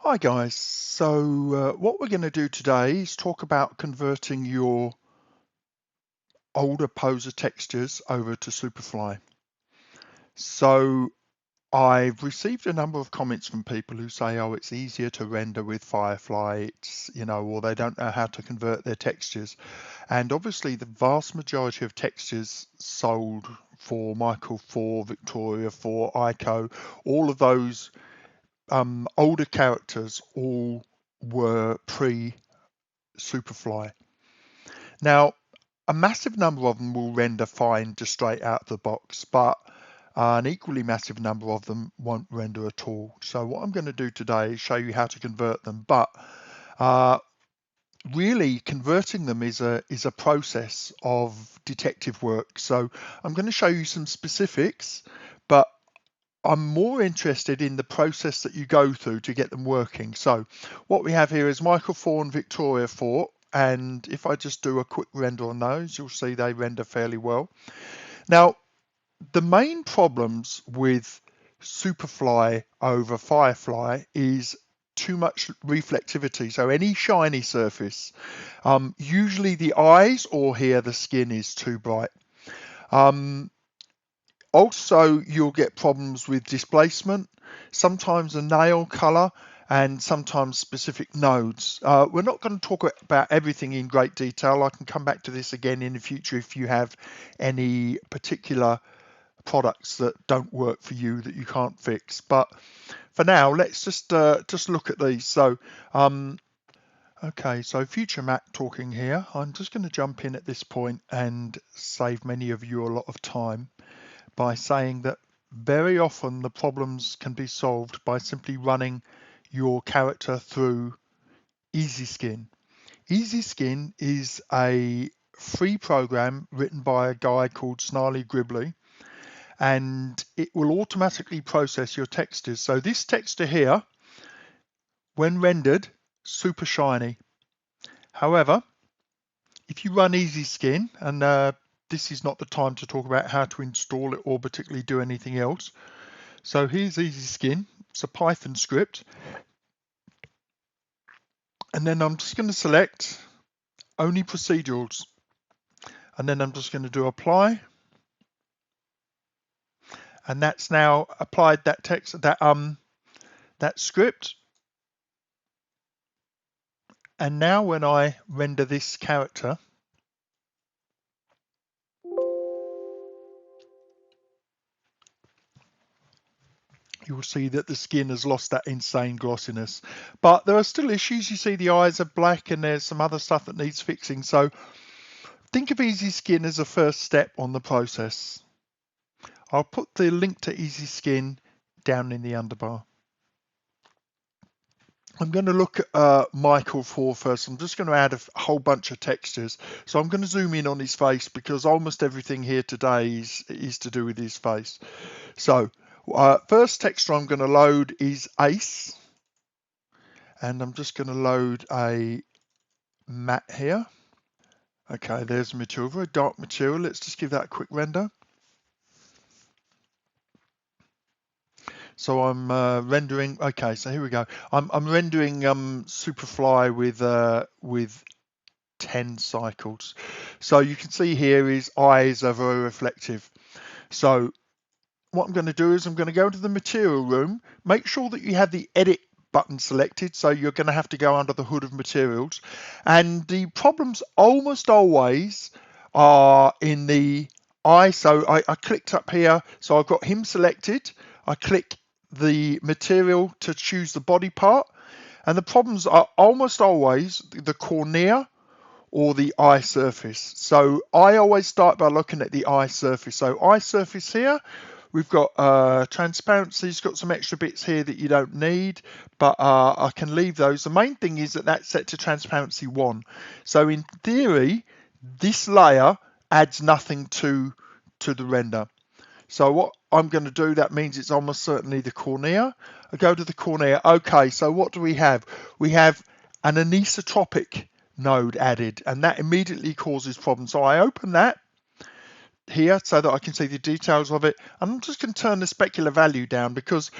Hi guys, so what we're going to do today is talk about converting your older poser textures over to Superfly. So I've received a number of comments from people who say, oh, it's easier to render with Firefly, or they don't know how to convert their textures. And obviously the vast majority of textures sold for Michael 4, Victoria 4, Ico, all of those older characters all were pre-Superfly. Now, a massive number of them will render fine just straight out of the box, but an equally massive number of them won't render at all. So what I'm going to do today is show you how to convert them, but really converting them is a process of detective work. So I'm going to show you some specifics, but I'm more interested in the process that you go through to get them working. So what we have here is Michael 4 and Victoria 4. And if I just do a quick render on those, you'll see they render fairly well. Now, the main problems with Superfly over Firefly is too much reflectivity. So any shiny surface, usually the eyes or here the skin is too bright. Also, you'll get problems with displacement, sometimes a nail color, and sometimes specific nodes. We're not going to talk about everything in great detail. I can come back to this again in the future if you have any particular products that don't work for you that you can't fix. But for now, let's just look at these. So, okay, so future Mac talking here. I'm just going to jump in at this point and save many of you a lot of time by saying that very often the problems can be solved by simply running your character through EasySkin. EasySkin is a free program written by a guy called Snarly Gribbly, and it will automatically process your textures. So this texture here, when rendered, super shiny. However, if you run EasySkin, and this is not the time to talk about how to install it or particularly do anything else. So here's EasySkin. It's a Python script. And then I'm just going to select only procedurals. And then I'm just going to do apply. And that's now applied that text, that script. And now when I render this character, you will see that the skin has lost that insane glossiness. But there are still issues. You see the eyes are black and there's some other stuff that needs fixing. So think of EasySkin as a first step on the process. I'll put the link to EasySkin down in the underbar. I'm going to look at Michael 4 first. I'm just going to add a whole bunch of textures. So I'm going to zoom in on his face because almost everything here today is to do with his face. So first texture I'm going to load is Ace. And I'm just going to load a matte here. Okay, there's a material, very dark material. Let's just give that a quick render. So I'm rendering. Okay, so here we go. I'm rendering Superfly with 10 cycles. So you can see here his eyes are very reflective. So what I'm going to do is I'm going to go into the material room. Make sure that you have the edit button selected. So you're going to have to go under the hood of materials. And the problems almost always are in the eye. So I clicked up here. So I've got him selected. I click the material to choose the body part. And the problems are almost always the cornea or the eye surface. So I always start by looking at the eye surface. So eye surface here, we've got transparency. It's got some extra bits here that you don't need, but I can leave those. The main thing is that that's set to transparency 1. So in theory, this layer adds nothing to the render. So what I'm going to do, that means it's almost certainly the cornea. I go to the cornea. Okay, so what do we have? We have an anisotropic node added, and that immediately causes problems. So I open that here so that I can see the details of it. And I'm just going to turn the specular value down because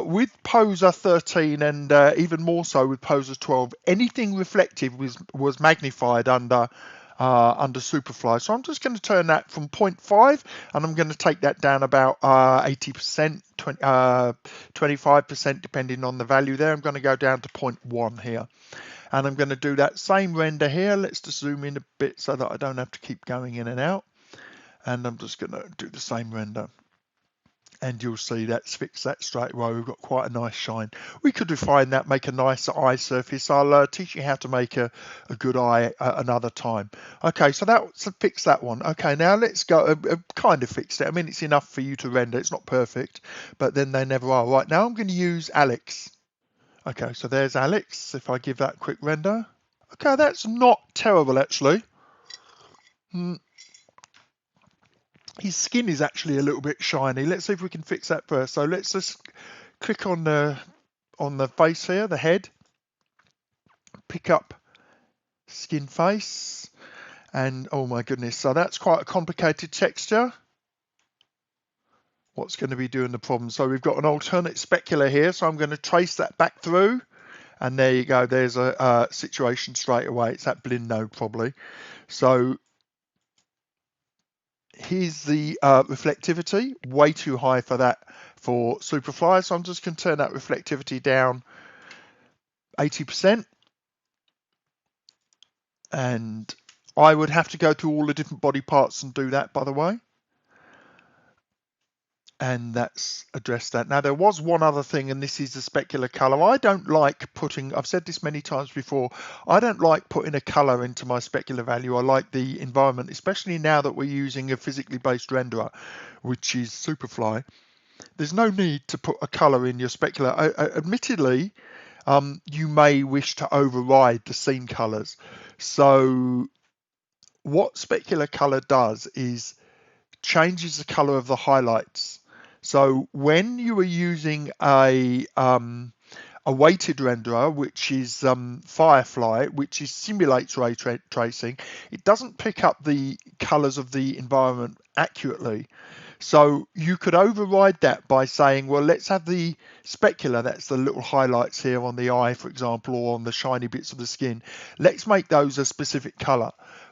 With Poser 13 and even more so with Poser 12, anything reflective was magnified under Superfly. So I'm just going to turn that from 0.5 and I'm going to take that down about 80%, 25% depending on the value there. I'm going to go down to 0.1 here. And I'm going to do that same render here. Let's just zoom in a bit so that I don't have to keep going in and out. And I'm just going to do the same render. And you'll see that's fixed that straight away. We've got quite a nice shine. We could refine that, make a nicer eye surface. I'll teach you how to make a good eye another time. Okay, so that's fix that one. Okay, now let's go, kind of fixed it. I mean, it's enough for you to render. It's not perfect, but then they never are. Right, now I'm going to use Alex. Okay, so there's Alex. If I give that a quick render. Okay, that's not terrible, actually. His skin is actually a little bit shiny. Let's see if we can fix that first. So let's just click on the face here, the head, pick up skin face, and oh my goodness, so that's quite a complicated texture. What's going to be doing the problem? So we've got an alternate specular here, so I'm going to trace that back through, and there you go. There's a situation straight away. It's that Blinn node probably. So here's the reflectivity, way too high for that for Superfly. So I'm just going to turn that reflectivity down 80%. And I would have to go through all the different body parts and do that, by the way. And that's addressed that. Now, there was one other thing, and this is the specular color. I don't like putting, I've said this many times before, I don't like putting a color into my specular value. I like the environment, especially now that we're using a physically based renderer, which is Superfly. There's no need to put a color in your specular. Admittedly, you may wish to override the scene colors. So what specular color does is changes the color of the highlights. So when you are using a weighted renderer, which is Firefly, which simulates ray tracing, it doesn't pick up the colors of the environment accurately. So you could override that by saying, well, let's have the specular, that's the little highlights here on the eye, for example, or on the shiny bits of the skin. Let's make those a specific color.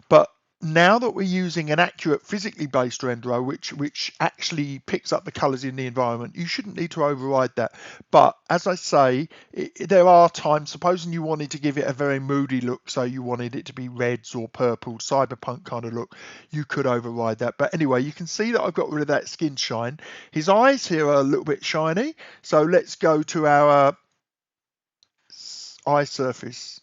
But now that we're using an accurate physically based renderer, which actually picks up the colors in the environment, you shouldn't need to override that. But as I say, there are times, supposing you wanted to give it a very moody look, so you wanted it to be reds or purple, cyberpunk kind of look, you could override that. But anyway, you can see that I've got rid of that skin shine. His eyes here are a little bit shiny, so let's go to our eye surface.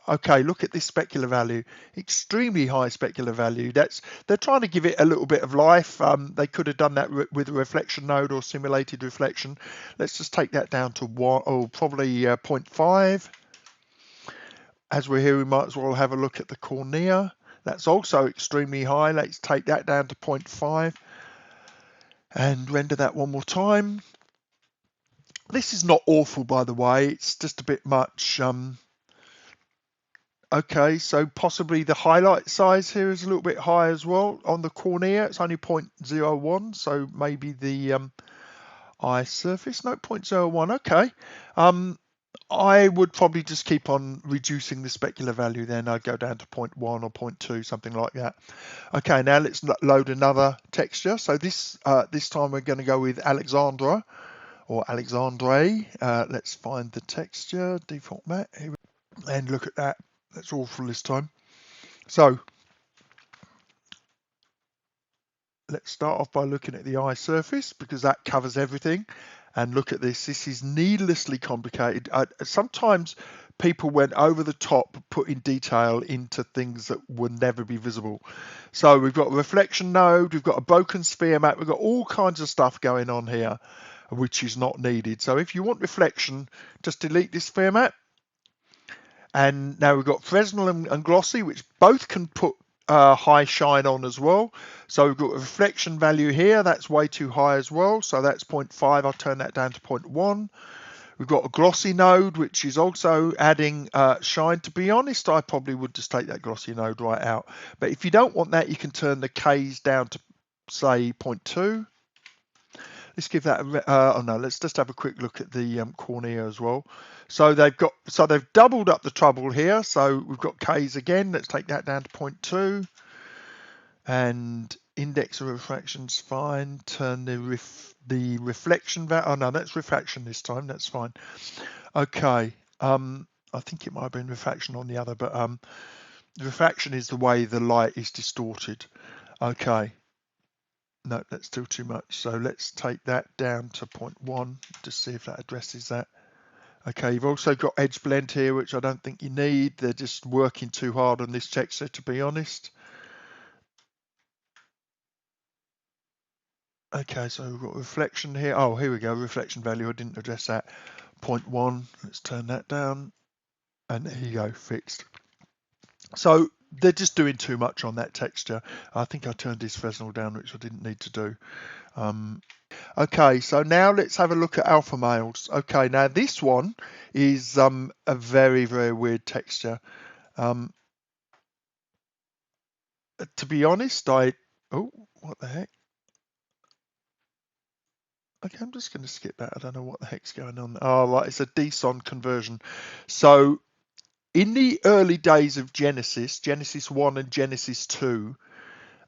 Okay, look at this specular value, extremely high specular value. They're trying to give it a little bit of life. They could have done that with a reflection node or simulated reflection. Let's just take that down to one, or probably 0.5. As we're here, we might as well have a look at the cornea. That's also extremely high. Let's take that down to 0.5 and render that one more time. This is not awful, by the way. It's just a bit much. Okay, so possibly the highlight size here is a little bit high as well. On the cornea, it's only 0.01, so maybe the eye surface, no, 0.01, okay. I would probably just keep on reducing the specular value then. I'd go down to 0.1 or 0.2, something like that. Okay, now let's load another texture. So this time we're going to go with Alexandra or Alexandre. Let's find the texture, default matte, and look at that. That's awful this time. So let's start off by looking at the eye surface because that covers everything. And look at this. This is needlessly complicated. Sometimes people went over the top putting detail into things that would never be visible. So we've got a reflection node, we've got a broken sphere map, we've got all kinds of stuff going on here, which is not needed. So if you want reflection, just delete this sphere map. And now we've got Fresnel and Glossy, which both can put high shine on as well. So we've got a reflection value here. That's way too high as well. So that's 0.5. I'll turn that down to 0.1. We've got a Glossy node, which is also adding shine. To be honest, I probably would just take that Glossy node right out. But if you don't want that, you can turn the Ks down to, say, 0.2. Let's give that oh no, let's just have a quick look at the cornea as well. So they've doubled up the trouble here. So we've got K's again. Let's take that down to 0.2, and index of refraction's fine. Turn the reflection value. Oh no, that's refraction this time. That's fine. Okay. I think it might have been refraction on the other, but refraction is the way the light is distorted. Okay. No, that's still too much. So let's take that down to 0.1 to see if that addresses that. Okay, you've also got edge blend here, which I don't think you need. They're just working too hard on this texture, to be honest. Okay, so we've got reflection here. Oh, here we go, reflection value. I didn't address that. 0.1, let's turn that down. And there you go, fixed. So they're just doing too much on that texture. I think I turned this Fresnel down, which I didn't need to do. Okay, so now let's have a look at alpha males. Okay, now this one is a very, very weird texture. To be honest, oh, what the heck? Okay, I'm just going to skip that. I don't know what the heck's going on. Oh, right, it's a DSON conversion. So in the early days of Genesis, Genesis 1 and Genesis 2,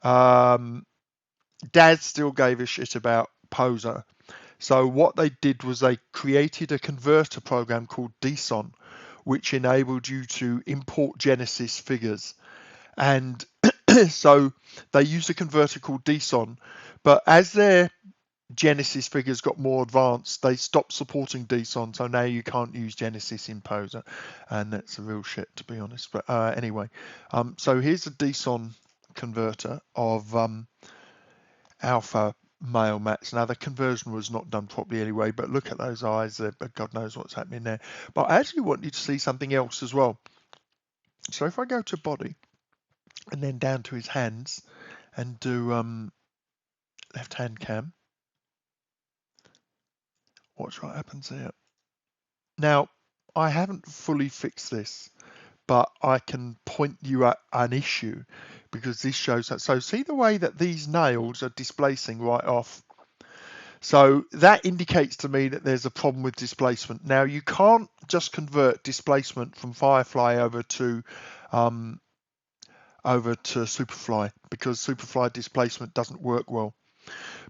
Dad still gave a shit about Poser. So what they did was they created a converter program called DSON, which enabled you to import Genesis figures. And so they used a converter called DSON, but as their Genesis figures got more advanced, they stopped supporting DSON, so now you can't use Genesis in Poser, and that's a real shit, to be honest. But anyway, so here's a DSON converter of alpha male mats. Now the conversion was not done properly anyway, but look at those eyes. God knows what's happening there. But I actually want you to see something else as well. So if I go to body and then down to his hands and do left hand cam, watch what happens here. Now I haven't fully fixed this, but I can point you at an issue because this shows that. So see the way that these nails are displacing right off. So that indicates to me that there's a problem with displacement. Now you can't just convert displacement from Firefly over to Superfly because Superfly displacement doesn't work well.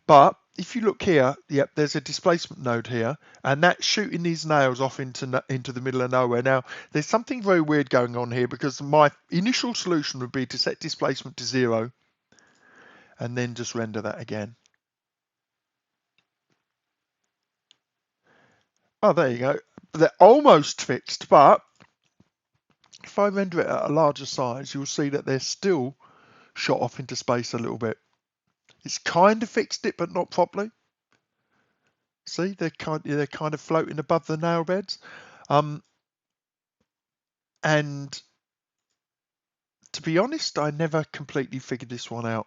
But if you look here, yep, there's a displacement node here, and that's shooting these nails off into the middle of nowhere. Now, there's something very weird going on here because my initial solution would be to set displacement to 0 and then just render that again. Oh, there you go. They're almost fixed, but if I render it at a larger size, you'll see that they're still shot off into space a little bit. It's kind of fixed it, but not properly. See, they're kind of floating above the nail beds. And to be honest, I never completely figured this one out.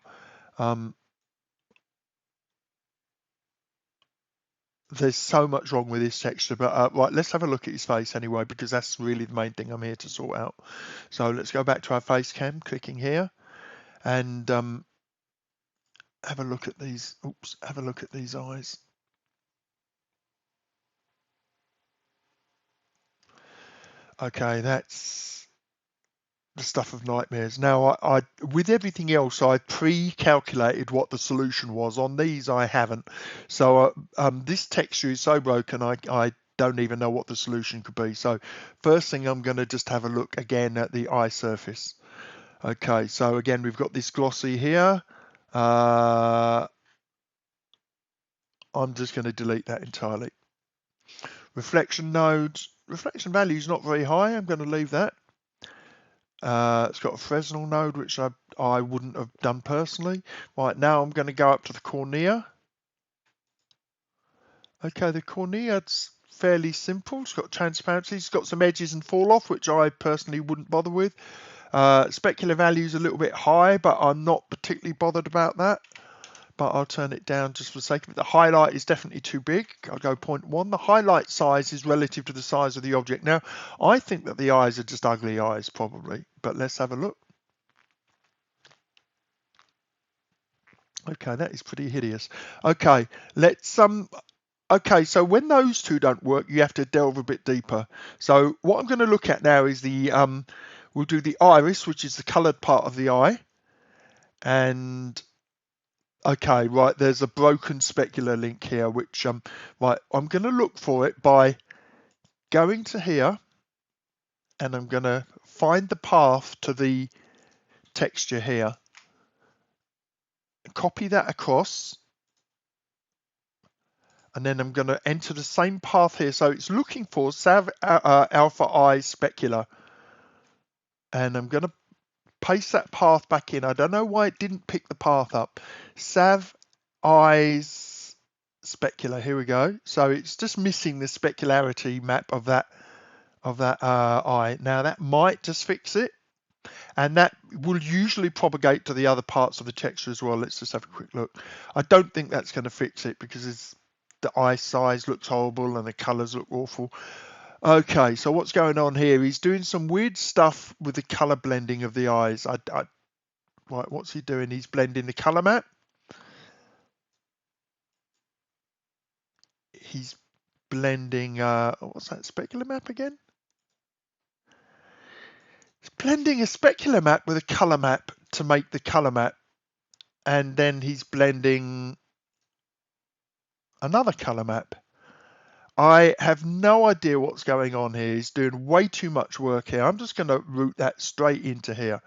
There's so much wrong with this texture, but right, let's have a look at his face anyway, because that's really the main thing I'm here to sort out. So let's go back to our face cam, clicking here, and have a look at these. Oops, have a look at these eyes. Okay, that's the stuff of nightmares. Now, I with everything else, I pre-calculated what the solution was. On these, I haven't. So this texture is so broken, I don't even know what the solution could be. So first thing, I'm going to just have a look again at the eye surface. Okay, so again, we've got this glossy here. I'm just going to delete that entirely. Reflection nodes. Reflection value is not very high. I'm going to leave that. It's got a Fresnel node, which I wouldn't have done personally. Right, now I'm going to go up to the cornea. Okay, the cornea's fairly simple. It's got transparency. It's got some edges and fall off, which I personally wouldn't bother with. Specular value is a little bit high, but I'm not particularly bothered about that. But I'll turn it down just for the sake of it. The highlight is definitely too big. I'll go 0.1. The highlight size is relative to the size of the object. Now, I think that the eyes are just ugly eyes, probably. But let's have a look. Okay, that is pretty hideous. Okay, let's okay, so when those two don't work, you have to delve a bit deeper. So what I'm going to look at now is the we'll do the iris, which is the coloured part of the eye, and okay, right, there's a broken specular link here, which right, I'm going to look for it by going to here, and I'm going to find the path to the texture here, copy that across, and then I'm going to enter the same path here. So it's looking for Sav Alpha I Specular, and I'm going to paste that path back in. I don't know why it didn't pick the path up. Sav Eyes Specular. Here we go. So it's just missing the specularity map of that eye. Now that might just fix it, and that will usually propagate to the other parts of the texture as well. Let's just have a quick look. I don't think that's going to fix it because the eye size looks horrible and the colors look awful. Okay, so what's going on here? He's doing some weird stuff with the color blending of the eyes. Right, what's he doing? He's blending the color map. He's blending, what's that, specular map again? He's blending a specular map with a color map to make the color map. And then he's blending another color map. I have no idea what's going on here. He's doing way too much work here. I'm just going to route that straight into here.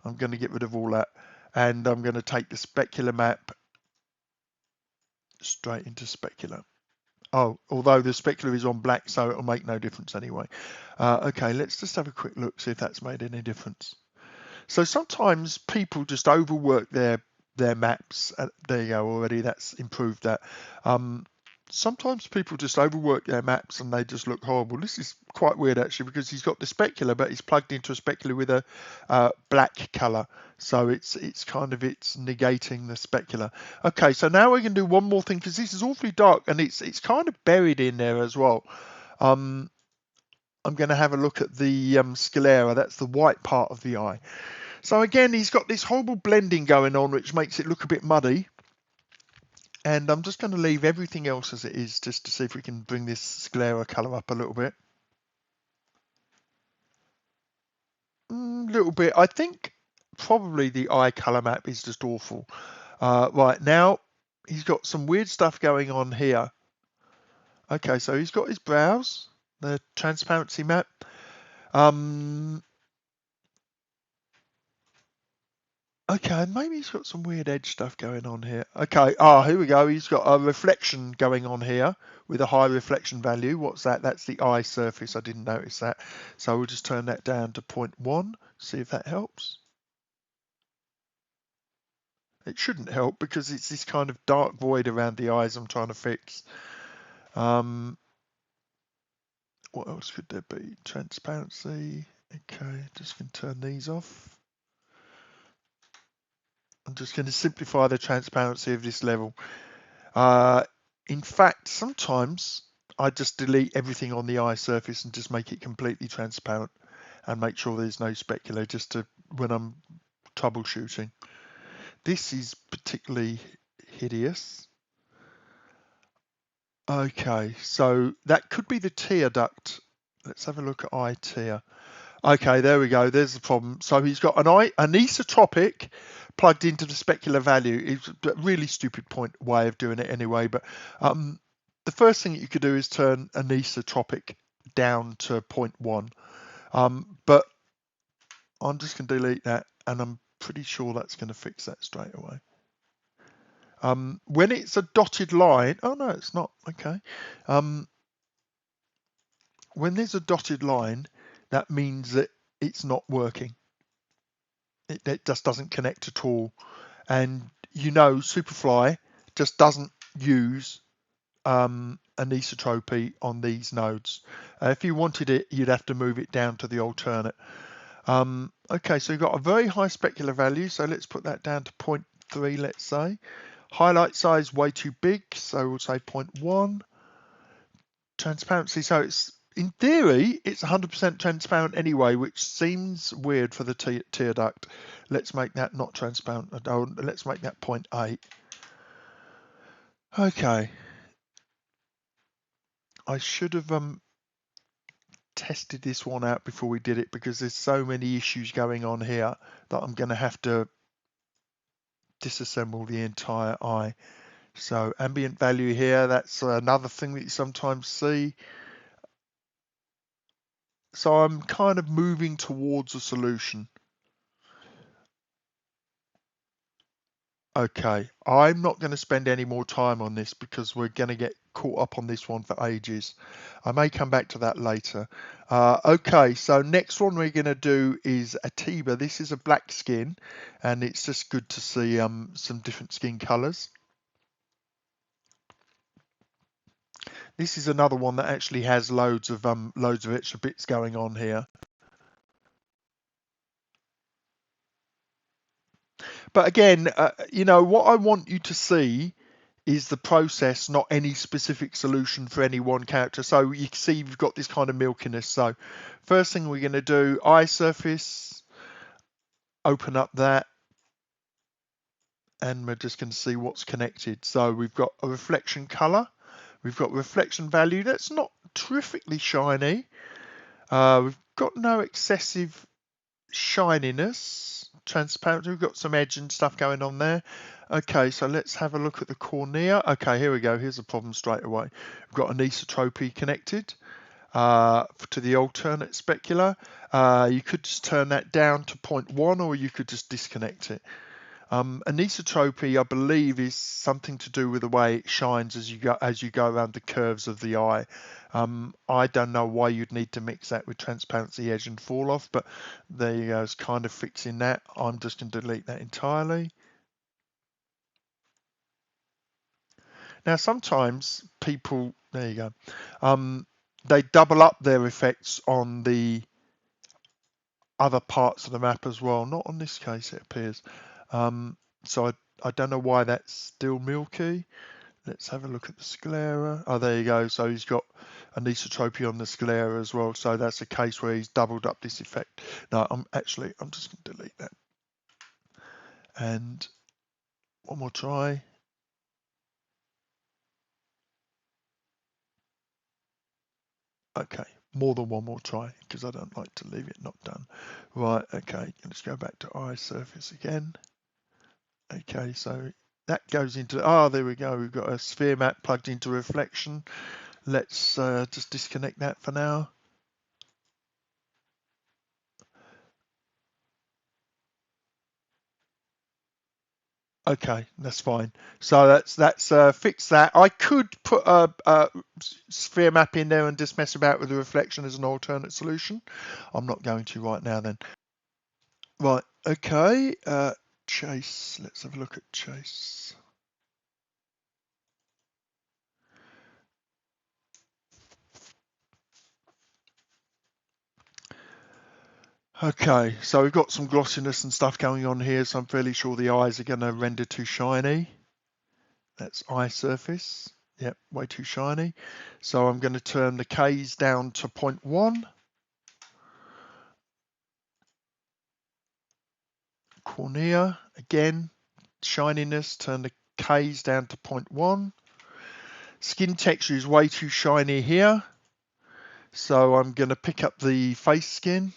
I'm going to get rid of all that. And I'm going to take the specular map straight into specular. Oh, although the specular is on black, so it'll make no difference anyway. Okay, let's just have a quick look, see if that's made any difference. So sometimes people just overwork their maps. There you go, already that's improved that. Sometimes people just overwork their maps and they just look horrible. This is quite weird actually because he's got the specular, but he's plugged into a specular with a black color. So it's negating the specular. Okay, so now we can do one more thing because this is awfully dark and it's kind of buried in there as well. I'm going to have a look at the sclera. That's the white part of the eye. So again, he's got this horrible blending going on, which makes it look a bit muddy. And I'm just going to leave everything else as it is, just to see if we can bring this sclera color up a little bit. Little bit. I think probably the eye color map is just awful. Right, now he's got some weird stuff going on here. Okay, so he's got his brows, the transparency map. Okay, maybe he's got some weird edge stuff going on here. Okay, here we go. He's got a reflection going on here with a high reflection value. What's that? That's the eye surface. I didn't notice that. So we'll just turn that down to 0.1, see if that helps. It shouldn't help because it's this kind of dark void around the eyes I'm trying to fix. What else could there be? Transparency. Okay, just going to turn these off. I'm just going to simplify the transparency of this level. In fact, sometimes I just delete everything on the eye surface and just make it completely transparent and make sure there's no specular just to when I'm troubleshooting. This is particularly hideous. Okay, so that could be the tear duct. Let's have a look at eye tear. Okay, there we go. There's the problem. So he's got an anisotropic plugged into the specular value. It's a really stupid way of doing it anyway. But the first thing that you could do is turn anisotropic down to 0.1. But I'm just going to delete that, and I'm pretty sure that's going to fix that straight away. When it's a dotted line, oh no, it's not. Okay. When there's a dotted line, that means that it's not working. It just doesn't connect at all. And you know, Superfly just doesn't use anisotropy on these nodes. If you wanted it, you'd have to move it down to the alternate. Okay, so you've got a very high specular value, so let's put that down to 0.3, let's say. Highlight size way too big, so we'll say 0.1. Transparency, so it's in theory it's 100% transparent anyway, which seems weird for the tear duct. Let's make that not transparent. Let's make that 0.8. Okay. I should have tested this one out before we did it, because there's so many issues going on here that I'm going to have to disassemble the entire eye. So ambient value here, that's another thing that you sometimes see. So I'm kind of moving towards a solution. Okay, I'm not going to spend any more time on this because we're going to get caught up on this one for ages. I may come back to that later. Okay, so next one we're going to do is a Tiba. This is a black skin, and it's just good to see some different skin colors. This is another one that actually has loads of extra bits going on here. But again, you know, what I want you to see is the process, not any specific solution for any one character. So you can see you've got this kind of milkiness. So first thing we're going to do, eye surface, open up that, and we're just going to see what's connected. So we've got a reflection color, we've got reflection value. That's not terrifically shiny. We've got no excessive shininess, transparency. We've got some edge and stuff going on there. Okay, so let's have a look at the cornea. Okay, here we go. Here's the problem straight away. We've got anisotropy connected to the alternate specular. You could just turn that down to 0.1, or you could just disconnect it. Anisotropy, I believe, is something to do with the way it shines as you go around the curves of the eye. I don't know why you'd need to mix that with transparency, edge, and fall off, but there you go. It's kind of fixing that. I'm just going to delete that entirely. Now, sometimes people, there you go, they double up their effects on the other parts of the map as well. Not on this case, it appears. So I don't know why that's still milky. Let's have a look at the sclera. Oh, there you go. So he's got anisotropy on the sclera as well. So that's a case where he's doubled up this effect. No, I'm just going to delete that. And one more try. Okay, more than one more try, because I don't like to leave it not done. Right, okay, let's go back to eye surface again. Okay, so that goes into, there we go. We've got a sphere map plugged into reflection. Let's just disconnect that for now. Okay, that's fine. So that's fix that. I could put a sphere map in there and just mess about with the reflection as an alternate solution. I'm not going to right now then. Right, okay. Chase, let's have a look at Chase. Okay, so we've got some glossiness and stuff going on here, so I'm fairly sure the eyes are going to render too shiny. That's eye surface. Yep, way too shiny. So I'm going to turn the K's down to 0.1. Cornea, again, shininess, turn the K's down to 0.1. Skin texture is way too shiny here. So I'm going to pick up the face skin.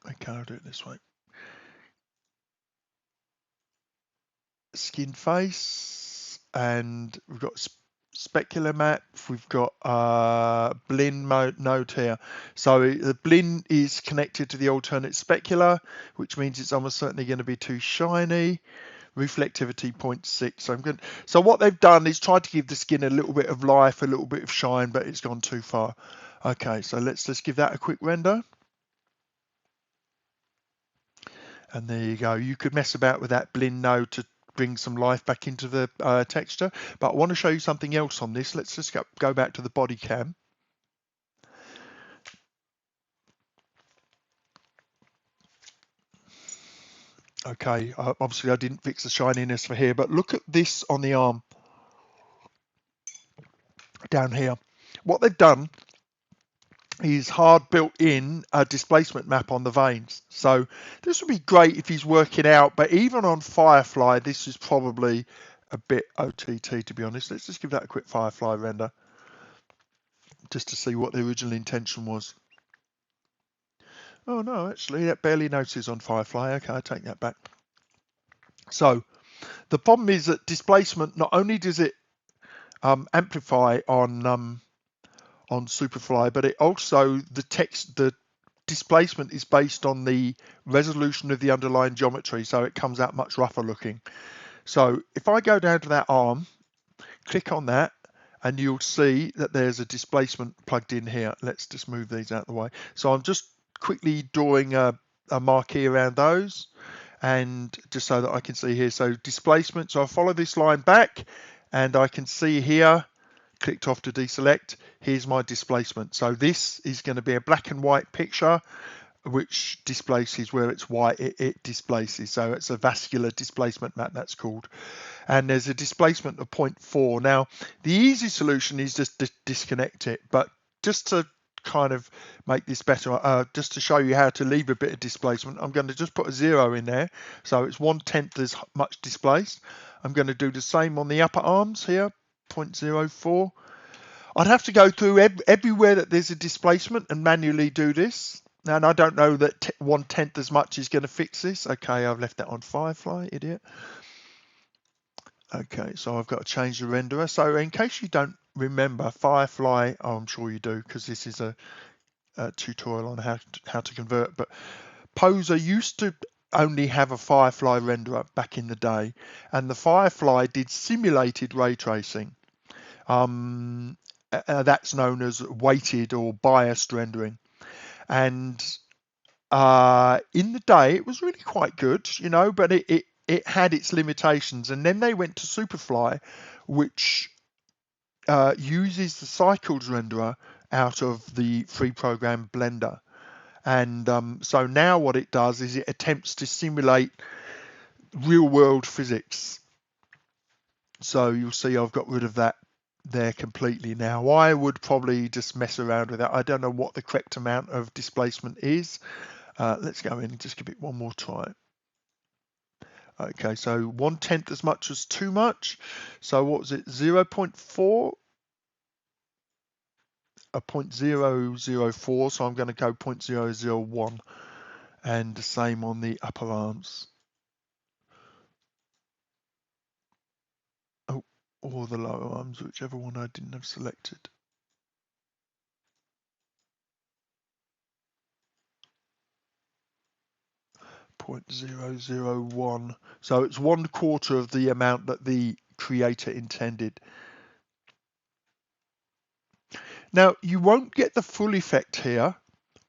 Okay, I'll do it this way. Skin face, and we've got specular map. We've got Blinn node here. So the Blinn is connected to the alternate specular, which means it's almost certainly going to be too shiny. Reflectivity 0.6. So what they've done is tried to give the skin a little bit of life, a little bit of shine, but it's gone too far. Okay, so let's just give that a quick render. And there you go. You could mess about with that Blinn node to bring some life back into the texture. But I want to show you something else on this. Let's just go back to the body cam. Okay, obviously I didn't fix the shininess for here, but look at this on the arm down here. What they've done is hard built in a displacement map on the veins. So this would be great if he's working out, but even on Firefly, this is probably a bit OTT, to be honest. Let's just give that a quick Firefly render just to see what the original intention was. Oh no, actually that barely notices on Firefly. Okay, I take that back. So the problem is that displacement, not only does it amplify on Superfly, but it also, the displacement is based on the resolution of the underlying geometry, so it comes out much rougher looking. So if I go down to that arm, click on that, and you'll see that there's a displacement plugged in here. Let's just move these out of the way. So I'm just quickly drawing a marquee around those, and just so that I can see here. So displacement, so I follow this line back, and I can see here, clicked off to deselect, here's my displacement. So this is going to be a black and white picture which displaces where it's white, it displaces. So it's a vascular displacement map, that's called. And there's a displacement of 0.4. Now, the easy solution is just to disconnect it, but just to kind of make this better, just to show you how to leave a bit of displacement, I'm going to just put a 0 in there. So it's 1/10 as much displaced. I'm going to do the same on the upper arms here, 0.04. I'd have to go through everywhere that there's a displacement and manually do this. And I don't know that 1/10 as much is going to fix this. Okay, I've left that on Firefly, idiot. Okay, so I've got to change the renderer. So in case you don't remember, Firefly, oh, I'm sure you do, because this is a tutorial on how to convert. But Poser used to only have a Firefly renderer back in the day, and the Firefly did simulated ray tracing. That's known as weighted or biased rendering. And in the day, it was really quite good, you know, but it had its limitations. And then they went to Superfly, which uses the cycles renderer out of the free program Blender. And so now what it does is it attempts to simulate real world physics. So you'll see I've got rid of that there completely now. I would probably just mess around with that. I don't know what the correct amount of displacement is. Let's go in and just give it one more try. Okay, so 1/10 as much as too much. So what was it, 0.4? A 0.004, so I'm going to go 0.001, and the same on the upper arms. Oh, or the lower arms, whichever one I didn't have selected. .001. So it's 1/4 of the amount that the creator intended. Now, you won't get the full effect here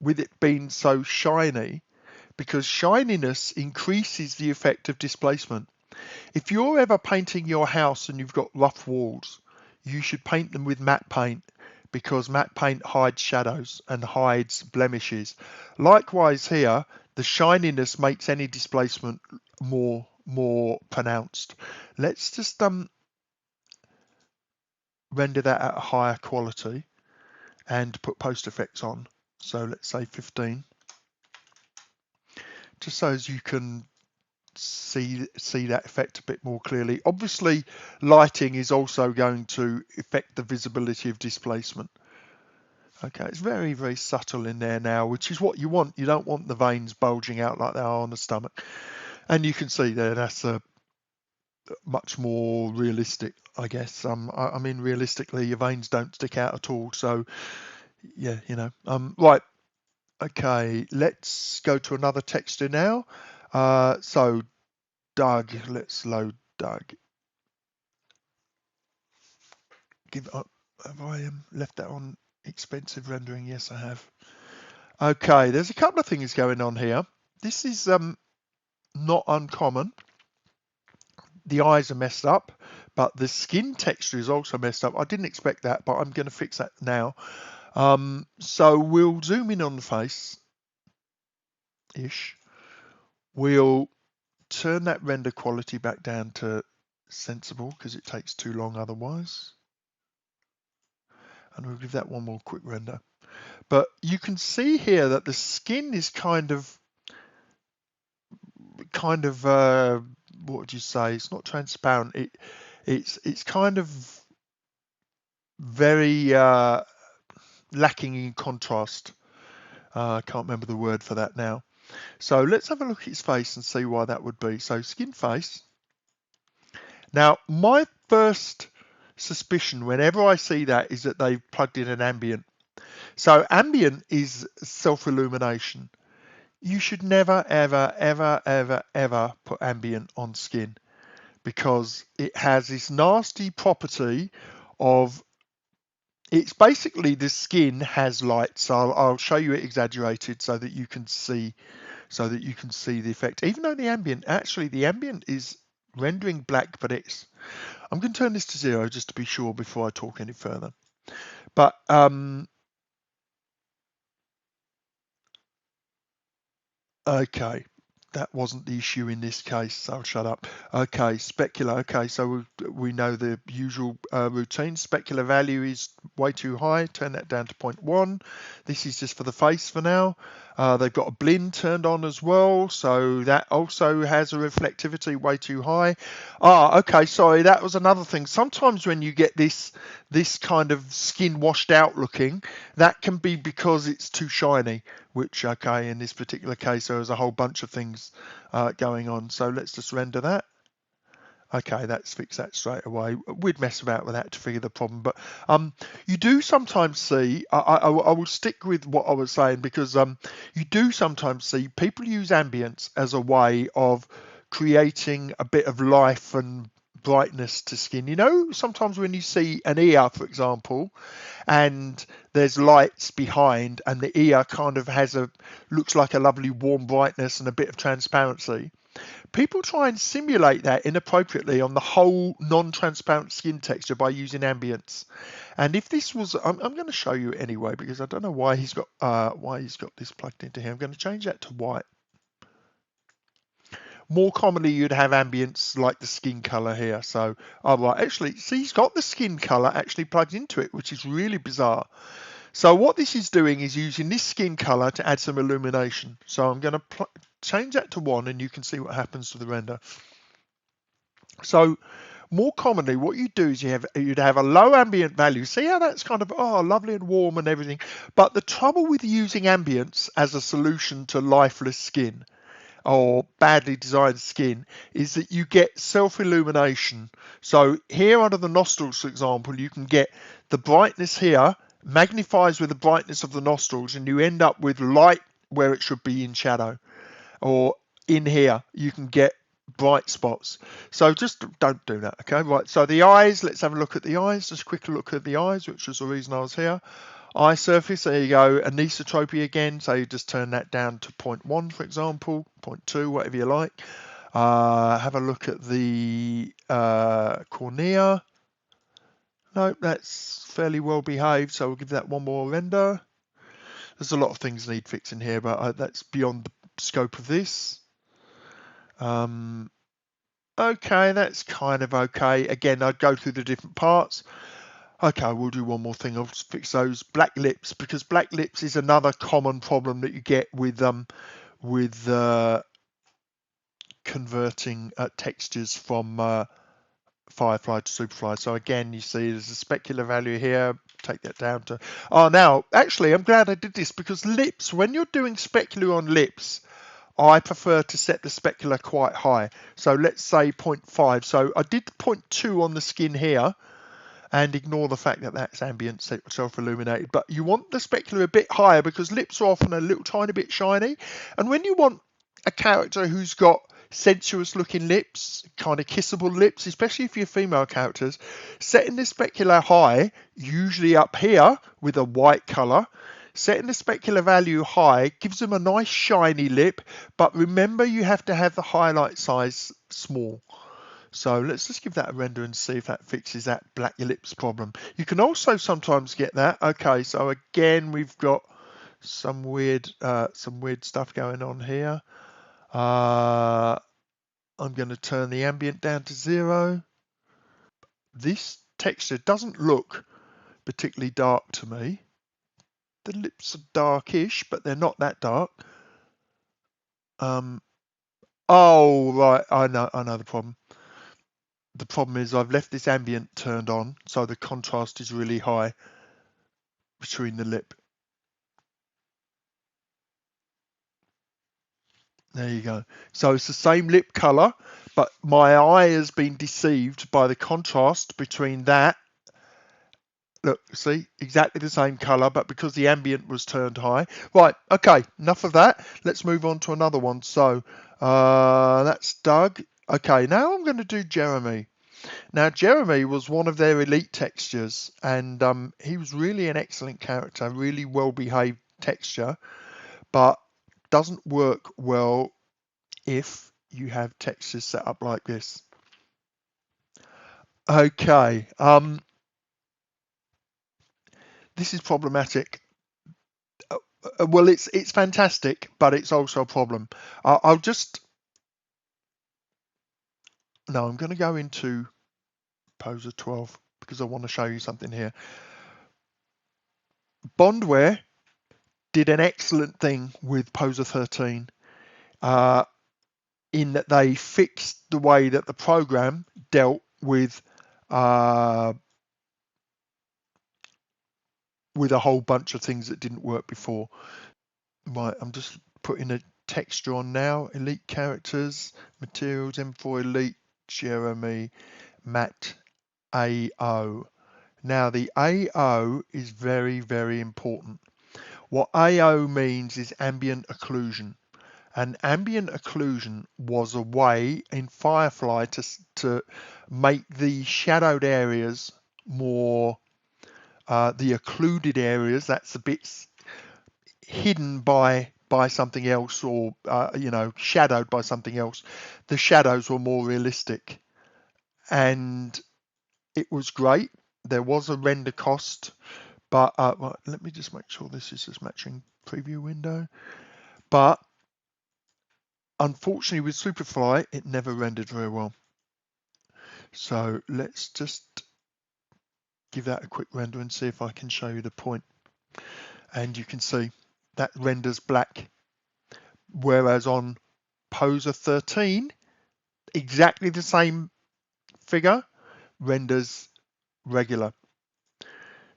with it being so shiny, because shininess increases the effect of displacement. If you're ever painting your house and you've got rough walls, you should paint them with matte paint, because matte paint hides shadows and hides blemishes. Likewise here, the shininess makes any displacement more pronounced. Let's just render that at a higher quality and put post effects on. So let's say 15, just so as you can see that effect a bit more clearly. Obviously, lighting is also going to affect the visibility of displacement. Okay, it's very, very subtle in there now, which is what you want. You don't want the veins bulging out like they are on the stomach. And you can see there, that's a much more realistic, I guess. I mean, realistically, your veins don't stick out at all. So, yeah, you know. Right. Okay, let's go to another texture now. So, Doug, let's load Doug. Have I left that on expensive rendering? Yes, I have. Okay, there's a couple of things going on here. This is not uncommon. The eyes are messed up, but the skin texture is also messed up. I didn't expect that, but I'm going to fix that now. So we'll zoom in on the face-ish. We'll turn that render quality back down to sensible, because it takes too long otherwise. And we'll give that one more quick render. But you can see here that the skin is kind of what would you say? It's not transparent. It's kind of very lacking in contrast. I can't remember the word for that now. So let's have a look at his face and see why that would be. So skin face. Now my first suspicion whenever I see that is that they've plugged in an ambient. So ambient is self-illumination. You should never, ever, ever, ever, ever put ambient on skin because it has this nasty property of it's basically the skin has light. So I'll show you it exaggerated so that you can see the effect. Even though the ambient is rendering black, but I'm going to turn this to 0 just to be sure before I talk any further. But okay, that wasn't the issue in this case, so I'll shut up. Okay, specular. Okay, so we know the usual routine. Specular value is way too high. Turn that down to 0.1. This is just for the face for now. They've got a Blinn turned on as well, so that also has a reflectivity way too high. Okay, sorry, that was another thing. Sometimes when you get this kind of skin washed out looking, that can be because it's too shiny, which, okay, in this particular case, there was a whole bunch of things going on. So let's just render that. Okay, that's fixed that straight away. We'd mess about with that to figure the problem, but you do sometimes see, I will stick with what I was saying because you do sometimes see people use ambience as a way of creating a bit of life and brightness to skin. You know, sometimes when you see an ear, for example, and there's lights behind and the ear kind of looks like a lovely warm brightness and a bit of transparency. People try and simulate that inappropriately on the whole non-transparent skin texture by using ambience. And if this was, I'm going to show you anyway because I don't know why he's got this plugged into here. I'm going to change that to white. More commonly, you'd have ambience like the skin color here. So, right, actually, see, he's got the skin color actually plugged into it, which is really bizarre. So what this is doing is using this skin color to add some illumination. So I'm going to change that to 1 and you can see what happens to the render. So more commonly what you do is you'd have a low ambient value. See how that's kind of lovely and warm and everything. But the trouble with using ambience as a solution to lifeless skin or badly designed skin is that you get self-illumination. So here under the nostrils, for example, you can get the brightness here magnifies with the brightness of the nostrils and you end up with light where it should be in shadow. Or in here you can get bright spots. So just don't do that. Okay, right, so the eyes, let's have a look at the eyes. Just a quick look at the eyes, which was the reason I was here. Eye surface, there you go. Anisotropy again, so you just turn that down to 0.1 for example, 0.2, whatever you like. Have a look at the cornea. No, that's fairly well behaved, so we'll give that one more render. There's a lot of things need fixing here, but that's beyond the scope of this. Okay, that's kind of okay. Again, I'd go through the different parts. Okay, we'll do one more thing. I'll fix those black lips because black lips is another common problem that you get with converting textures from Firefly to Superfly. So again, you see there's a specular value here. Take that down to. Now actually, I'm glad I did this because lips. When you're doing specular on lips, I prefer to set the specular quite high. So let's say 0.5. So I did 0.2 on the skin here and ignore the fact that that's ambient self-illuminated. But you want the specular a bit higher because lips are often a little tiny bit shiny. And when you want a character who's got sensuous looking lips, kind of kissable lips, especially if you're female characters, setting the specular high, usually up here with a white color, setting the specular value high gives them a nice shiny lip, but remember you have to have the highlight size small. So let's just give that a render and see if that fixes that black lips problem. You can also sometimes get that. Okay, so again we've got some weird stuff going on here. I'm going to turn the ambient down to 0. This texture doesn't look particularly dark to me. the lips are darkish, but they're not that dark. Oh, right, I know the problem. The problem is I've left this ambient turned on, so the contrast is really high between the lip. There you go. So it's the same lip color, but my eye has been deceived by the contrast between that. Look, see, exactly the same color, but because the ambient was turned high. Right, okay, enough of that. Let's move on to another one. So that's Doug. Okay, now I'm going to do Jeremy. Now, Jeremy was one of their elite textures, and he was really an excellent character, really well-behaved texture, but doesn't work well if you have textures set up like this. Okay, this is problematic. Well, it's fantastic, but it's also a problem. I'm going to go into Poser 12 because I want to show you something here. Bondware did an excellent thing with Poser 13 in that they fixed the way that the program dealt with a whole bunch of things that didn't work before. Right, I'm just putting a texture on now. Elite characters, materials, M4 Elite, Jeremy, Matte, AO. Now the AO is very, very important. What AO means is ambient occlusion. And ambient occlusion was a way in Firefly to make the shadowed areas more, the occluded areas, that's the bits hidden by something else, or shadowed by something else. The shadows were more realistic, and it was great. There was a render cost, but well, let me just make sure this is just matching preview window. But unfortunately with Superfly, it never rendered very well. So let's just give that a quick render and see if I can show you the point. And you can see that renders black. Whereas on Poser 13, exactly the same figure renders regular.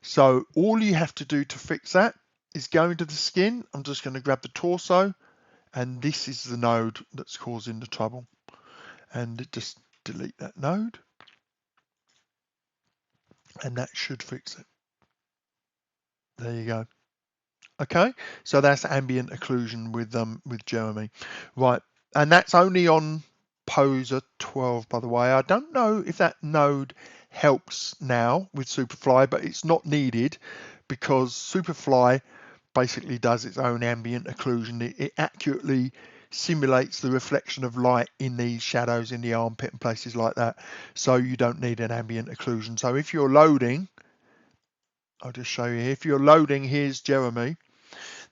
So all you have to do to fix that is go into the skin. I'm just going to grab the torso, and this is the node that's causing the trouble. And just delete that node, and that should fix it. There you go. Okay, so that's ambient occlusion with Jeremy, right? And that's only on Poser 12, by the way. I don't know if that node helps now with Superfly, but it's not needed because Superfly basically does its own ambient occlusion. It accurately simulates the reflection of light in these shadows in the armpit and places like that, so you don't need an ambient occlusion. So if you're loading, I'll just show you here. If you're loading, here's Jeremy.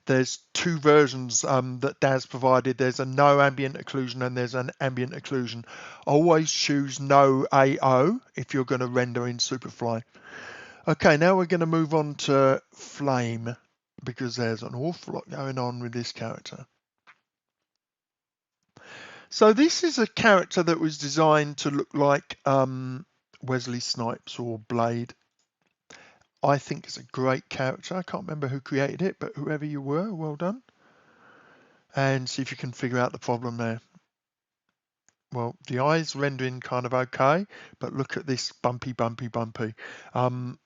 There's two versions that Daz provided. There's a no ambient occlusion and there's an ambient occlusion. Always choose no AO if you're going to render in Superfly. Okay, now we're going to move on to Flame because there's an awful lot going on with this character. So this is a character that was designed to look like Wesley Snipes or Blade. I think it's a great character. I can't remember who created it, but whoever you were, well done. And see if you can figure out the problem there. Well, the eye's rendering kind of okay, but look at this bumpy. And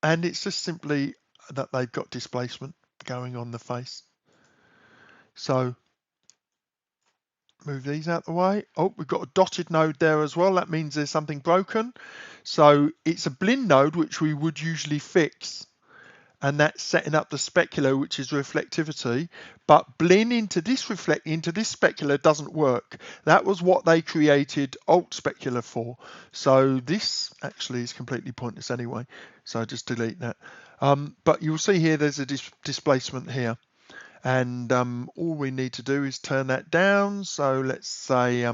it's just simply that they've got displacement going on the face. So move these out the way. Oh, we've got a dotted node there as well. That means there's something broken. So it's a Blinn node, which we would usually fix. And that's setting up the specular, which is reflectivity. But Blinn into this specular doesn't work. That was what they created alt specular for. So this actually is completely pointless anyway. So just delete that. But you'll see here there's a displacement here. And all we need to do is turn that down. So let's say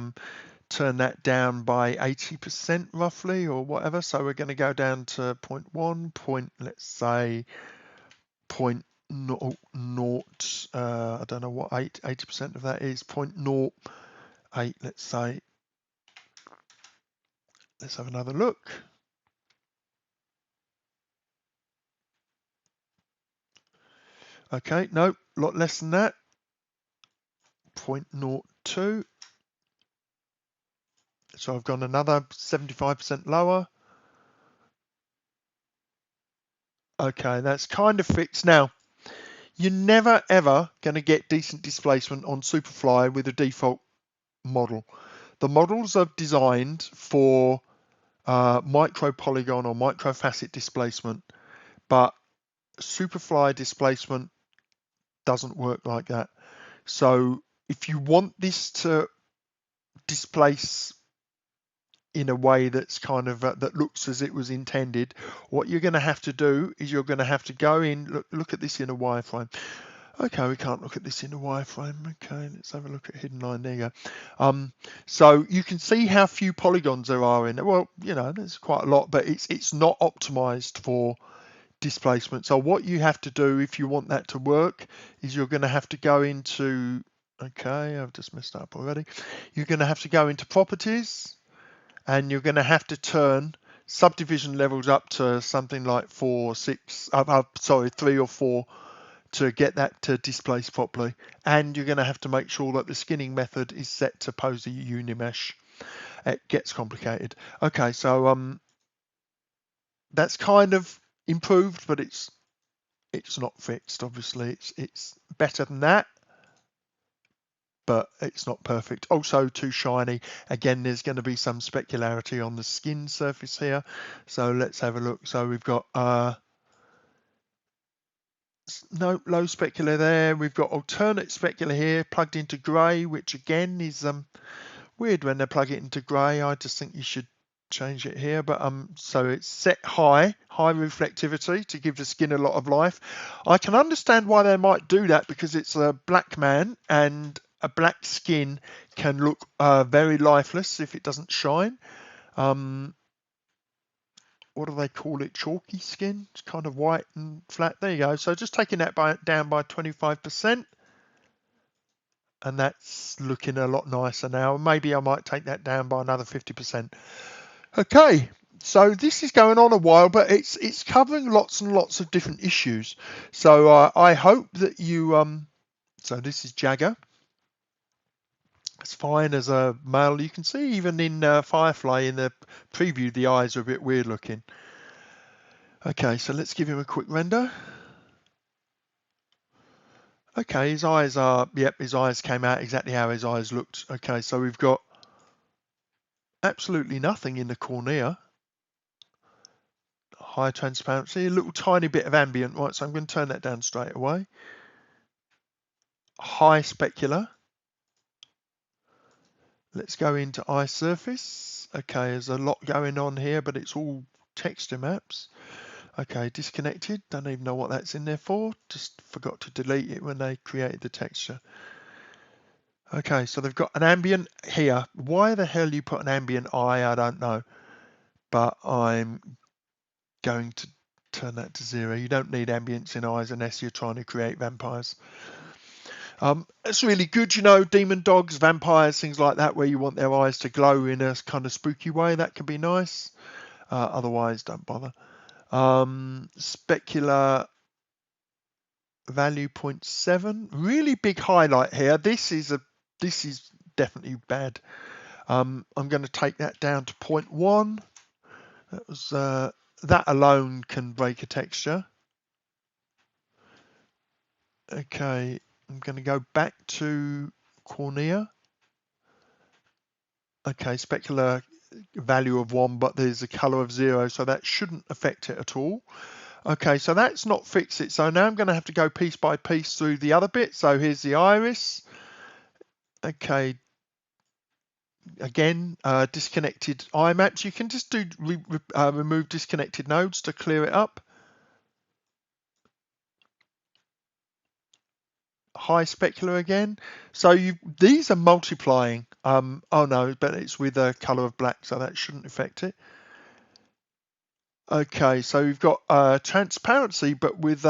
turn that down by 80% roughly or whatever. So we're going to go down to 0.1, let's say 0.0, I don't know what 80% of that is, 0.08, let's say. Let's have another look. Okay, no, a lot less than that. 0.02. So I've gone another 75% lower. Okay, that's kind of fixed. Now, you're never ever going to get decent displacement on Superfly with a default model. The models are designed for micro polygon or micro facet displacement, but Superfly displacement doesn't work like that. So if you want this to displace in a way that's kind of that looks as it was intended, what you're going to have to do is you're going to have to go in, look at this in a wireframe. Okay, we can't look at this in a wireframe. Okay, let's have a look at hidden line. There you go. So you can see how few polygons there are in it. Well, you know, there's quite a lot, but it's not optimized for displacement. So what you have to do if you want that to work is you're going to have to go into, okay, I've just messed up already. You're going to have to go into properties, and you're going to have to turn subdivision levels up to something like 4, 6, sorry, 3 or 4 to get that to displace properly. And you're going to have to make sure that the skinning method is set to Posi Unimesh. It gets complicated. Okay, so that's kind of improved, but it's not fixed. Obviously, it's better than that, but it's not perfect. Also too shiny. Again, there's going to be some specularity on the skin surface here. So let's have a look. So we've got no low specular there. We've got alternate specular here plugged into grey, which again is weird when they plug it into grey. I just think you should change it here, but so it's set high reflectivity to give the skin a lot of life. I can understand why they might do that, because it's a black man and a black skin can look very lifeless if it doesn't shine. What do they call it? Chalky skin. It's kind of white and flat. There you go. So just taking that down by 25%. And that's looking a lot nicer now. Maybe I might take that down by another 50%. Okay, so this is going on a while, but it's covering lots and lots of different issues. So I hope that you so this is Jagger. It's fine as a male. You can see even in Firefly in the preview, the eyes are a bit weird looking. Okay, so let's give him a quick render. Okay, his eyes are, yep, his eyes came out exactly how his eyes looked. Okay, so we've got absolutely nothing in the cornea. High transparency, a little tiny bit of ambient, right? So I'm going to turn that down straight away. High specular. Let's go into eye surface. Okay, there's a lot going on here, but it's all texture maps. Okay, disconnected. Don't even know what that's in there for. Just forgot to delete it when they created the texture. Okay, so they've got an ambient here. Why the hell you put an ambient eye, I don't know. But I'm going to turn that to 0. You don't need ambience in eyes unless you're trying to create vampires. It's really good, you know, demon dogs, vampires, things like that, where you want their eyes to glow in a kind of spooky way. That can be nice. Otherwise, don't bother. Specular value 0.7. Really big highlight here. This is definitely bad. I'm going to take that down to 0.1. That was that alone can break a texture. Okay, I'm going to go back to cornea. Okay, specular value of 1, but there's a color of 0, so that shouldn't affect it at all. Okay, so that's not fixed it. So now I'm going to have to go piece by piece through the other bit. So here's the iris. Okay, again, disconnected eye maps. You can just do remove disconnected nodes to clear it up. High specular again. So these are multiplying. Oh no, but it's with a color of black, so that shouldn't affect it. Okay, so we've got transparency, but with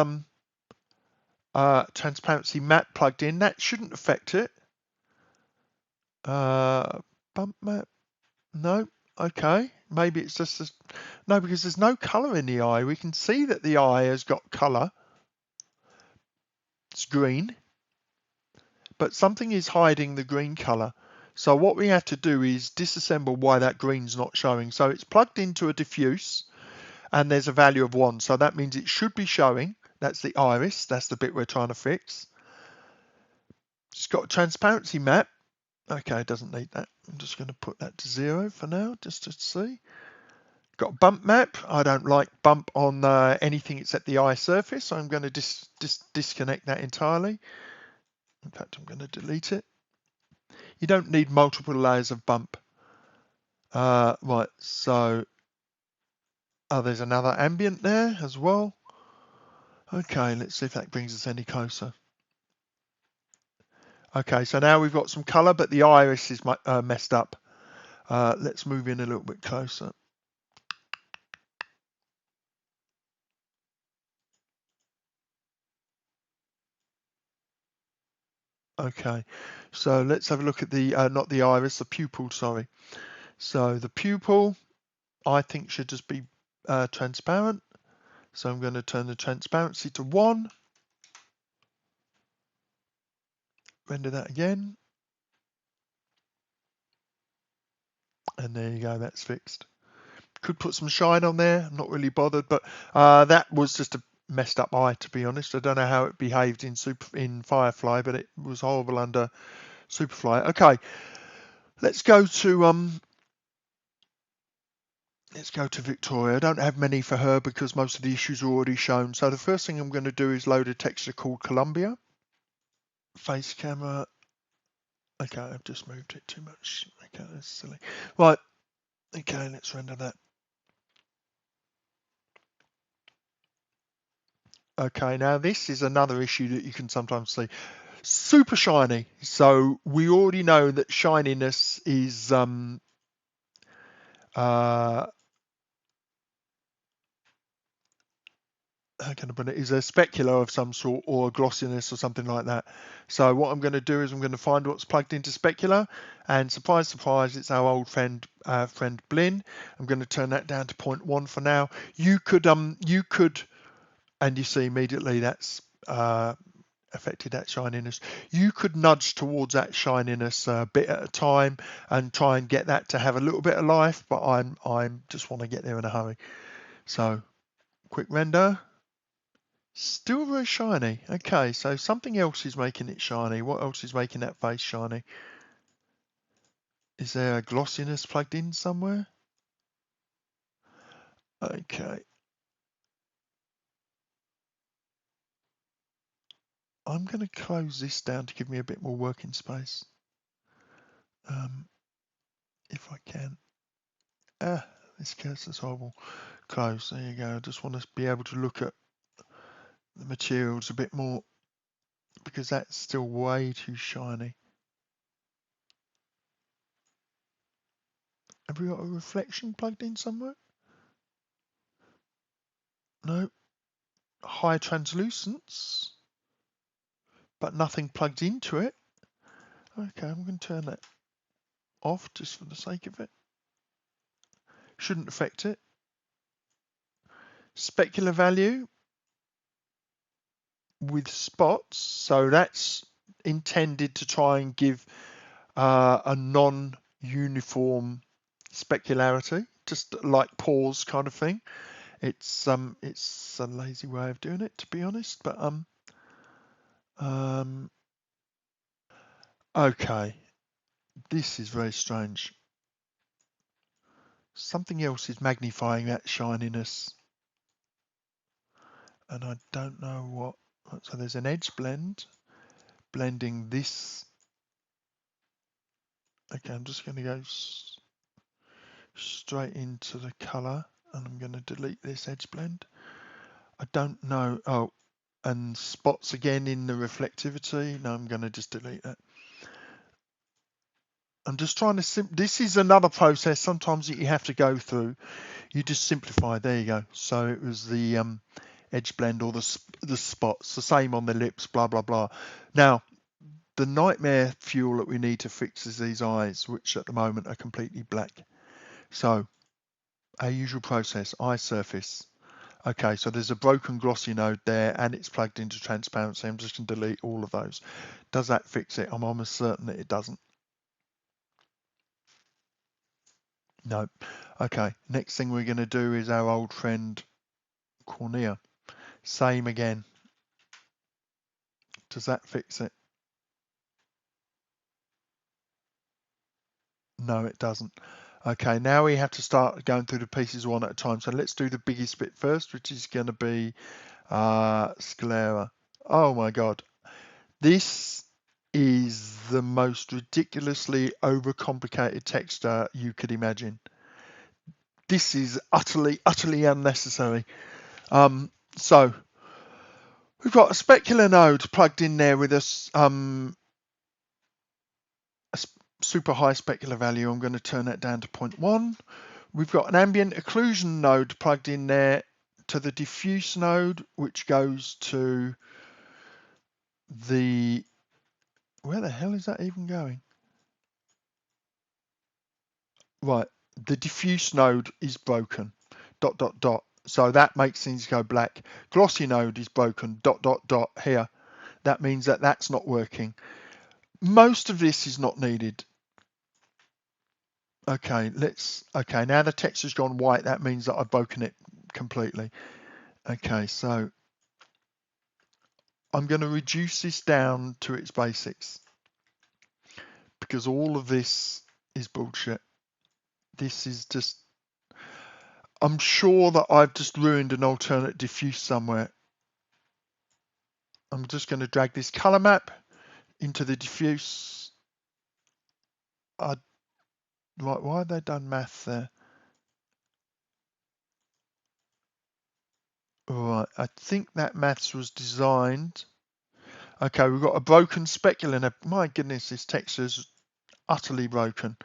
transparency matte plugged in. That shouldn't affect it. Bump map. No. Okay. Maybe it's just no, because there's no color in the eye. We can see that the eye has got color. It's green, but something is hiding the green color. So what we have to do is disassemble why that green's not showing. So it's plugged into a diffuse and there's a value of 1. So that means it should be showing. That's the iris. That's the bit we're trying to fix. It's got a transparency map. Okay, it doesn't need that. I'm just going to put that to 0 for now, just to see. Got bump map. I don't like bump on anything except the eye surface, so I'm going to disconnect that entirely. In fact, I'm going to delete it. You don't need multiple layers of bump. Right, so there's another ambient there as well. Okay, let's see if that brings us any closer. Okay, so now we've got some color, but the iris is messed up. Let's move in a little bit closer. Okay, so let's have a look at the, not the iris, the pupil, sorry. So the pupil, I think, should just be transparent. So I'm going to turn the transparency to 1. Render that again. And there you go, that's fixed. Could put some shine on there, I'm not really bothered, but that was just a messed up eye, to be honest. I don't know how it behaved in Firefly, but it was horrible under Superfly. Okay, let's go to Victoria. I don't have many for her because most of the issues are already shown. So the first thing I'm going to do is load a texture called Columbia. Face camera. Okay, I've just moved it too much. Okay, that's silly. Right. Okay, let's render that. Okay, now this is another issue that you can sometimes see. Super shiny. So we already know that shininess is how can I put it, is a specular of some sort or a glossiness or something like that. So what I'm going to do is I'm going to find what's plugged into specular, and surprise, surprise, it's our old friend Blinn. I'm going to turn that down to 0.1 for now. You could, and you see immediately that's affected that shininess. You could nudge towards that shininess a bit at a time and try and get that to have a little bit of life, but I'm just want to get there in a hurry. So quick render. Still very shiny. Okay, so something else is making it shiny. What else is making that face shiny? Is there a glossiness plugged in somewhere? Okay. I'm going to close this down to give me a bit more working space. If I can. This cursor's horrible. Close. There you go. I just want to be able to look at the materials a bit more because that's still way too shiny. Have we got a reflection plugged in somewhere? No. High translucence, but nothing plugged into it. Okay, I'm going to turn that off just for the sake of it. Shouldn't affect it. Specular value with spots, so that's intended to try and give a non-uniform specularity, just like pores kind of thing. It's a lazy way of doing it, to be honest, but okay, this is very strange. Something else is magnifying that shininess, and I don't know what. So there's an edge blend blending this. Okay, I'm just going to go straight into the color, and I'm going to delete this edge blend. I don't know. Oh, and spots again in the reflectivity. No, I'm going to just delete that. I'm just trying to this is another process sometimes that you have to go through. You just simplify. There you go. So it was the edge blend or the spots, the same on the lips, blah, blah, blah. Now, the nightmare fuel that we need to fix is these eyes, which at the moment are completely black. So, our usual process, eye surface. Okay, so there's a broken glossy node there and it's plugged into transparency. I'm just going to delete all of those. Does that fix it? I'm almost certain that it doesn't. No. Okay, next thing we're going to do is our old friend cornea. Same again. Does that fix it? No, it doesn't. Okay, now we have to start going through the pieces one at a time. So let's do the biggest bit first, which is going to be sclera. Oh my God. This is the most ridiculously overcomplicated texture you could imagine. This is utterly, utterly unnecessary. So we've got a specular node plugged in there with a super high specular value. I'm going to turn that down to 0.1. We've got an ambient occlusion node plugged in there to the diffuse node, which goes to the, where the hell is that even going? Right, the diffuse node is broken, ... So that makes things go black. Glossy node is broken, ... here. That means that that's not working. Most of this is not needed. Okay, okay, now the text has gone white. That means that I've broken it completely. Okay, so I'm going to reduce this down to its basics because all of this is bullshit. This is just, I'm sure that I've just ruined an alternate diffuse somewhere. I'm just going to drag this color map into the diffuse. Right, why have they done math there? Right, I think that maths was designed. Okay, we've got a broken specular. Now, my goodness, this texture is utterly broken.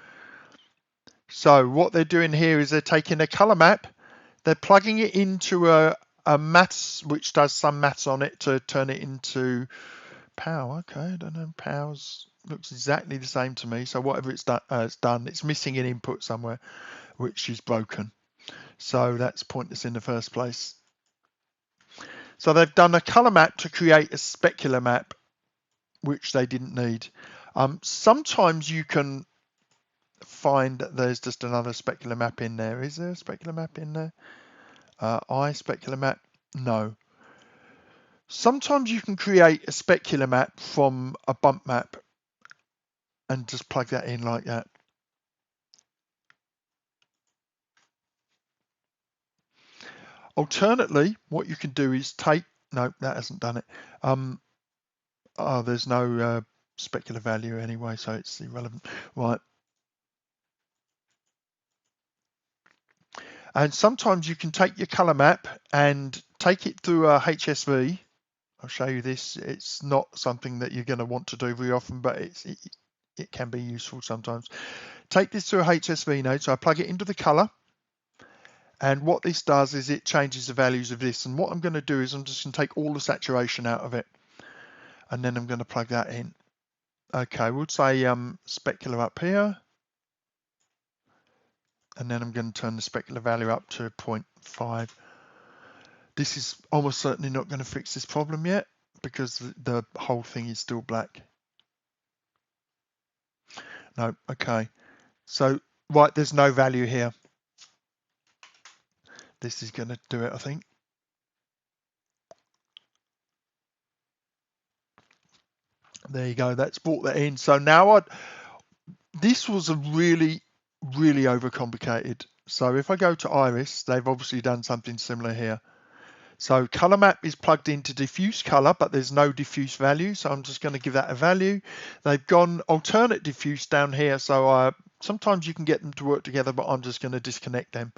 So what they're doing here is they're taking a color map, they're plugging it into a maths, which does some maths on it to turn it into POW. Okay, I don't know. POWs looks exactly the same to me. So whatever it's done, it's missing an input somewhere, which is broken. So that's pointless in the first place. So they've done a color map to create a specular map, which they didn't need. Sometimes you can find that there's just another specular map in there. Is there a specular map in there? Eye specular map? No. Sometimes you can create a specular map from a bump map and just plug that in like that. Alternately, what you can do is take, no, that hasn't done it. Oh, there's no specular value anyway, so it's irrelevant. Right. And sometimes you can take your color map and take it through a HSV. I'll show you this. It's not something that you're going to want to do very often, but it can be useful sometimes. Take this to a HSV node. So I plug it into the color. And what this does is it changes the values of this. And what I'm going to do is I'm just going to take all the saturation out of it. And then I'm going to plug that in. Okay, we'll say specular up here. And then I'm going to turn the specular value up to 0.5. This is almost certainly not going to fix this problem yet because the whole thing is still black. No, okay. So, right, there's no value here. This is going to do it, I think. There you go. That's brought that in. So now this was a really, really overcomplicated. So if I go to Iris, they've obviously done something similar here. So color map is plugged into diffuse color, but there's no diffuse value. So I'm just going to give that a value. They've gone alternate diffuse down here. So sometimes you can get them to work together, but I'm just going to disconnect them.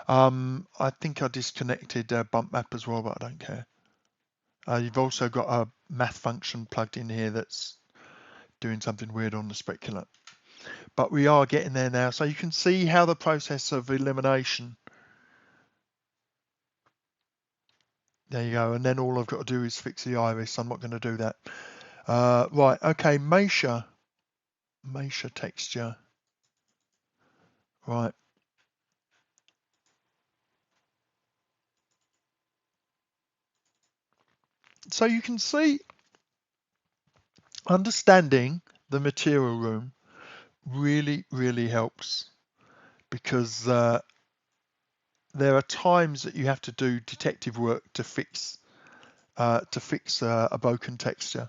I think I disconnected bump map as well, but I don't care. You've also got a math function plugged in here that's doing something weird on the specular. But we are getting there now. So you can see how the process of elimination There you go. And then all I've got to do is fix the iris. I'm not going to do that. Right. Okay. Measure texture. Right. So you can see understanding the material room really, really helps, because there are times that you have to do detective work to fix a broken texture.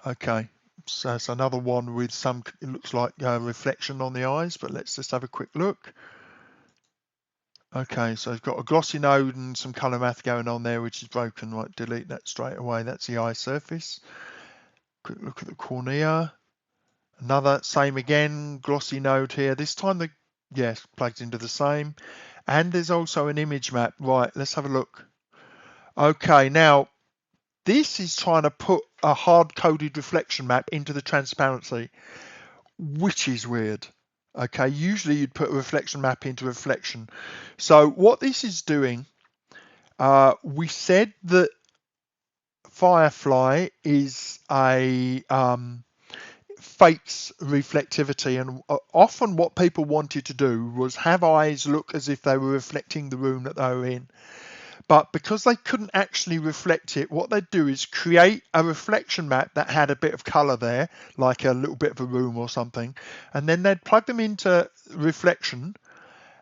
Okay, so it's another one with some, it looks like reflection on the eyes, but let's just have a quick look. Okay, so I've got a glossy node and some color math going on there, which is broken. Right, delete that straight away. That's the eye surface. Quick look at the cornea. Another, same again, glossy node here. This time the, yes, plugged into the same. And there's also an image map. Right, let's have a look. Okay, now this is trying to put a hard-coded reflection map into the transparency, which is weird. Okay, usually you'd put a reflection map into reflection. So what this is doing, we said that Firefly is a fakes reflectivity, and often what people wanted to do was have eyes look as if they were reflecting the room that they were in. But because they couldn't actually reflect it, what they'd do is create a reflection map that had a bit of color there, like a little bit of a room or something, and then they'd plug them into reflection,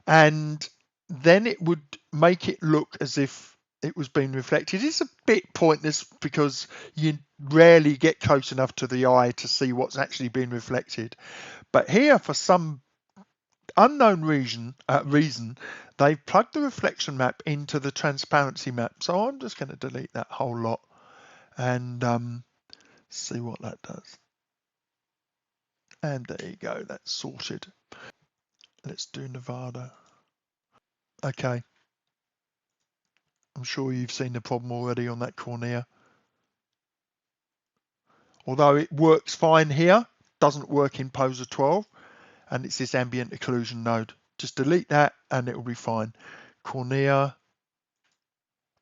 and then it would make it look as if it was being reflected. It's a bit pointless because you rarely get close enough to the eye to see what's actually being reflected. But here, for some unknown reason, they've plugged the reflection map into the transparency map. So I'm just going to delete that whole lot and see what that does. And there you go, that's sorted. Let's do Nevada. Okay. I'm sure you've seen the problem already on that cornea. Although it works fine here, doesn't work in poser 12, and it's this ambient occlusion node. Just delete that and it will be fine. Cornea,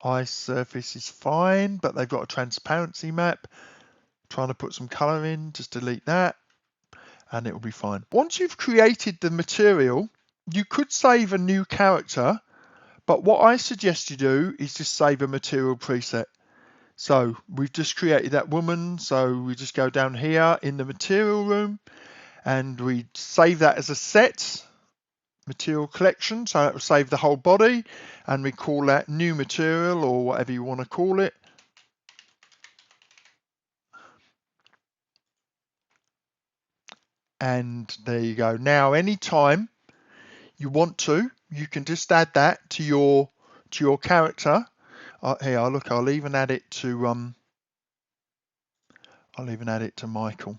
eye surface is fine, but they've got a transparency map. Trying to put some color in, just delete that and it will be fine. Once you've created the material, you could save a new character, but what I suggest you do is just save a material preset. So we've just created that woman, so we just go down here in the material room and we save that as a set, material collection, so it will save the whole body, and we call that new material or whatever you want to call it. And there you go. Now anytime you want to, you can just add that to your character. Here, look, I'll even add it to Michael.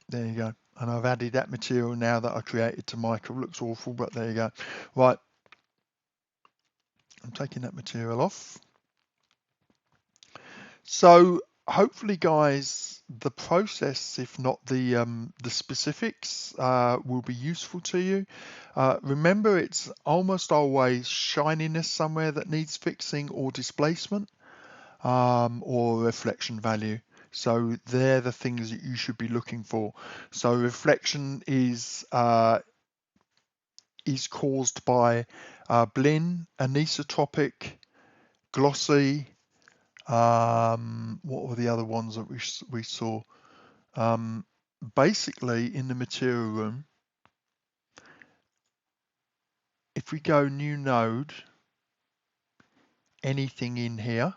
There you go. And I've added that material now that I created to Michael. Looks awful, but there you go. Right. I'm taking that material off. So hopefully, guys, the process, if not the specifics, will be useful to you. Remember, it's almost always shininess somewhere that needs fixing, or displacement, or reflection value. So they're the things that you should be looking for. So reflection is caused by Blinn, anisotropic, glossy. What were the other ones that we saw? Basically, in the material room, if we go new node, anything in here,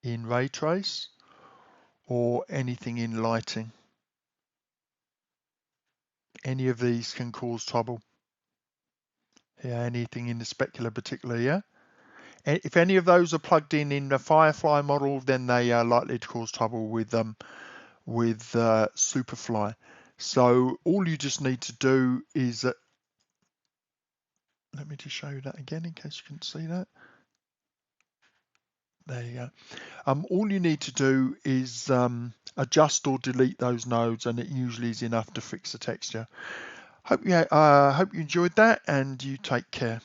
in ray trace, or anything in lighting, any of these can cause trouble. Yeah, anything in the specular particularly, yeah. If any of those are plugged in the Firefly model, then they are likely to cause trouble with Superfly. So all you just need to do is, let me just show you that again in case you can see that. There you go. All you need to do is adjust or delete those nodes, and it usually is enough to fix the texture. Hope you enjoyed that, and you take care.